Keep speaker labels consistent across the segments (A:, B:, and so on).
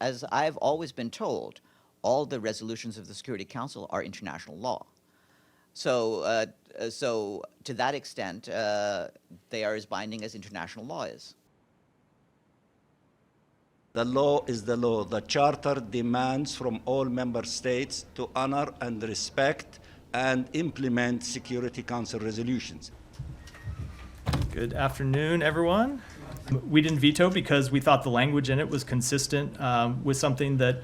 A: as I've always been told, all the resolutions of the Security Council are international law. So, so to that extent, they are as binding as international law is.
B: The law is the law. The Charter demands from all member states to honor and respect and implement Security Council resolutions.
C: Good afternoon, everyone. We didn't veto because we thought the language in it was consistent with something that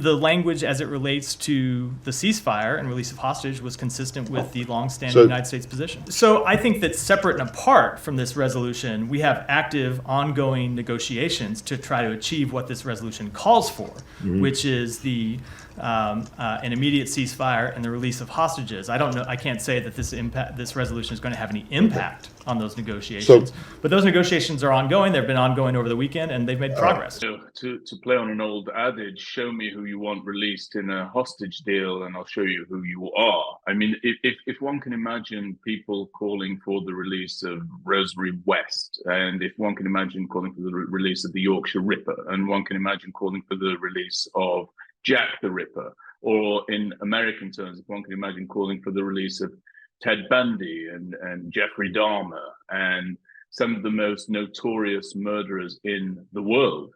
C: the language as it relates to the ceasefire and release of hostage was consistent with the longstanding United States position. So I think that separate and apart from this resolution, we have active ongoing negotiations to try to achieve what this resolution calls for, which is the an immediate ceasefire and the release of hostages. I don't know. I can't say that this resolution is going to have any impact on those negotiations. But those negotiations are ongoing. They've been ongoing over the weekend, and they've made progress.
D: So to play on an old adage, show me who you want released in a hostage deal, and I'll show you who you are. I mean, if one can imagine people calling for the release of Rosary West, and if one can imagine calling for the release of the Yorkshire Ripper, and one can imagine calling for the release of Jack the Ripper, or in American terms, if one can imagine calling for the release of Ted Bundy and Jeffrey Dahmer and some of the most notorious murderers in the world,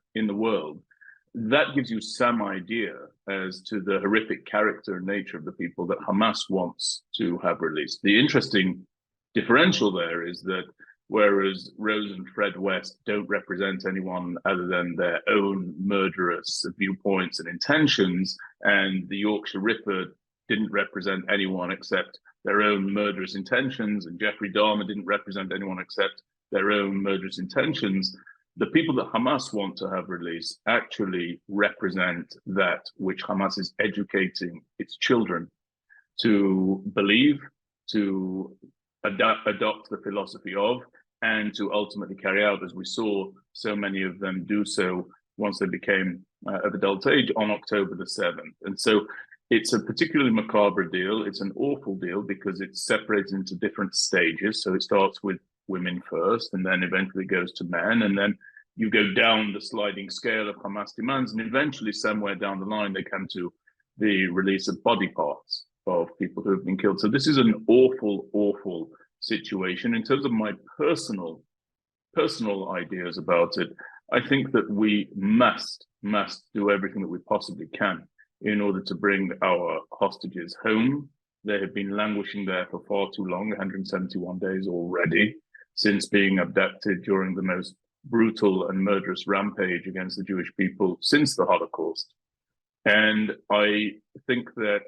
D: that gives you some idea as to the horrific character and nature of the people that Hamas wants to have released. The interesting differential there is that whereas Rose and Fred West don't represent anyone other than their own murderous viewpoints and intentions, and the Yorkshire Ripper didn't represent anyone except their own murderous intentions, and Jeffrey Dahmer didn't represent anyone except their own murderous intentions, the people that Hamas want to have released actually represent that which Hamas is educating its children to believe, to adopt the philosophy of, and to ultimately carry out, as we saw so many of them do so once they became of adult age on October the 7th. And so it's a particularly macabre deal. It's an awful deal because it's separated into different stages. So it starts with women first, and then eventually goes to men, and then you go down the sliding scale of Hamas demands, and eventually somewhere down the line they come to the release of body parts of people who have been killed. So this is an awful, awful situation. In terms of my personal ideas about it, I think that we must do everything that we possibly can in order to bring our hostages home. They have been languishing there for far too long, 171 days already, since being abducted during the most brutal and murderous rampage against the Jewish people since the Holocaust. And I think that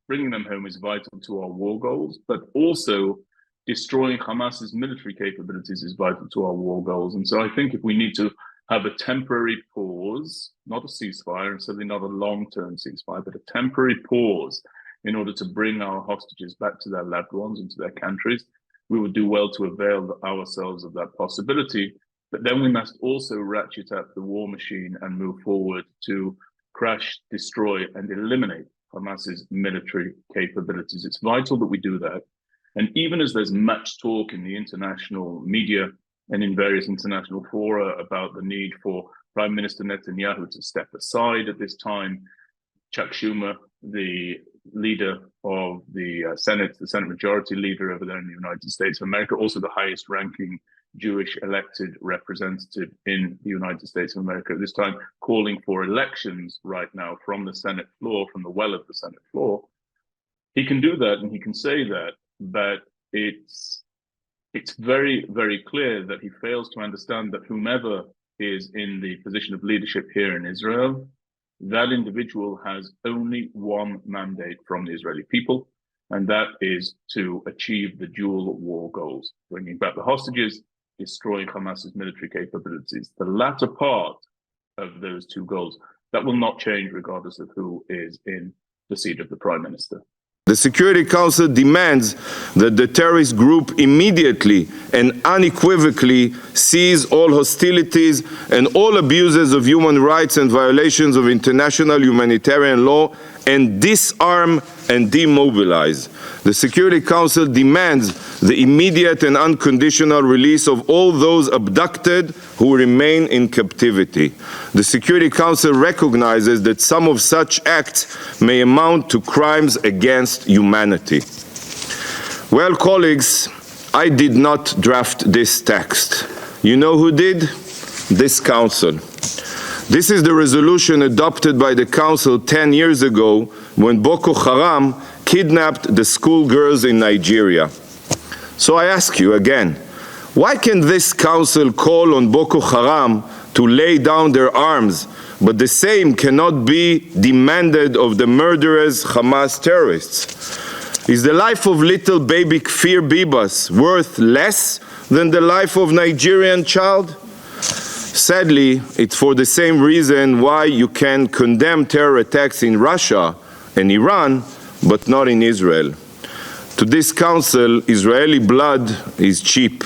D: bringing them home is vital to our war goals, but also destroying Hamas's military capabilities is vital to our war goals. And so I think if we need to have a temporary pause, not a ceasefire, and certainly not a long-term ceasefire, but a temporary pause in order to bring our hostages back to their loved ones and to their countries, we would do well to avail ourselves of that possibility. But then we must also ratchet up the war machine and move forward to crush, destroy, and eliminate Hamas's military capabilities. It's vital that we do that. And even as there's much talk in the international media and in various international fora about the need for Prime Minister Netanyahu to step aside at this time, Chuck Schumer, the leader of the Senate Majority Leader over there in the United States of America, also the highest ranking Jewish elected representative in the United States of America at this time, calling for elections right now from the Senate floor, from the well of the Senate floor. He can do that and he can say that, but it's very, very clear that he fails to understand that whomever is in the position of leadership here in Israel, that individual has only one mandate from the Israeli people, and that is to achieve the dual war goals, bringing back the hostages, destroying Hamas's military capabilities. The latter part of those two goals, that will not change regardless of who is in the seat of the Prime Minister.
E: The Security Council demands that the terrorist group immediately and unequivocally cease all hostilities and all abuses of human rights and violations of international humanitarian law and disarm and demobilize. The Security Council demands the immediate and unconditional release of all those abducted who remain in captivity. The Security Council recognizes that some of such acts may amount to crimes against humanity. Well, colleagues, I did not draft this text. You know who did? This Council. This is the resolution adopted by the Council 10 years ago when Boko Haram kidnapped the schoolgirls in Nigeria. So I ask you again, why can this Council call on Boko Haram to lay down their arms, but the same cannot be demanded of the murderous Hamas terrorists? Is the life of little baby Kfir Bibas worth less than the life of Nigerian child? Sadly, it's for the same reason why you can condemn terror attacks in Russia and Iran, but not in Israel. To this Council, Israeli blood is cheap.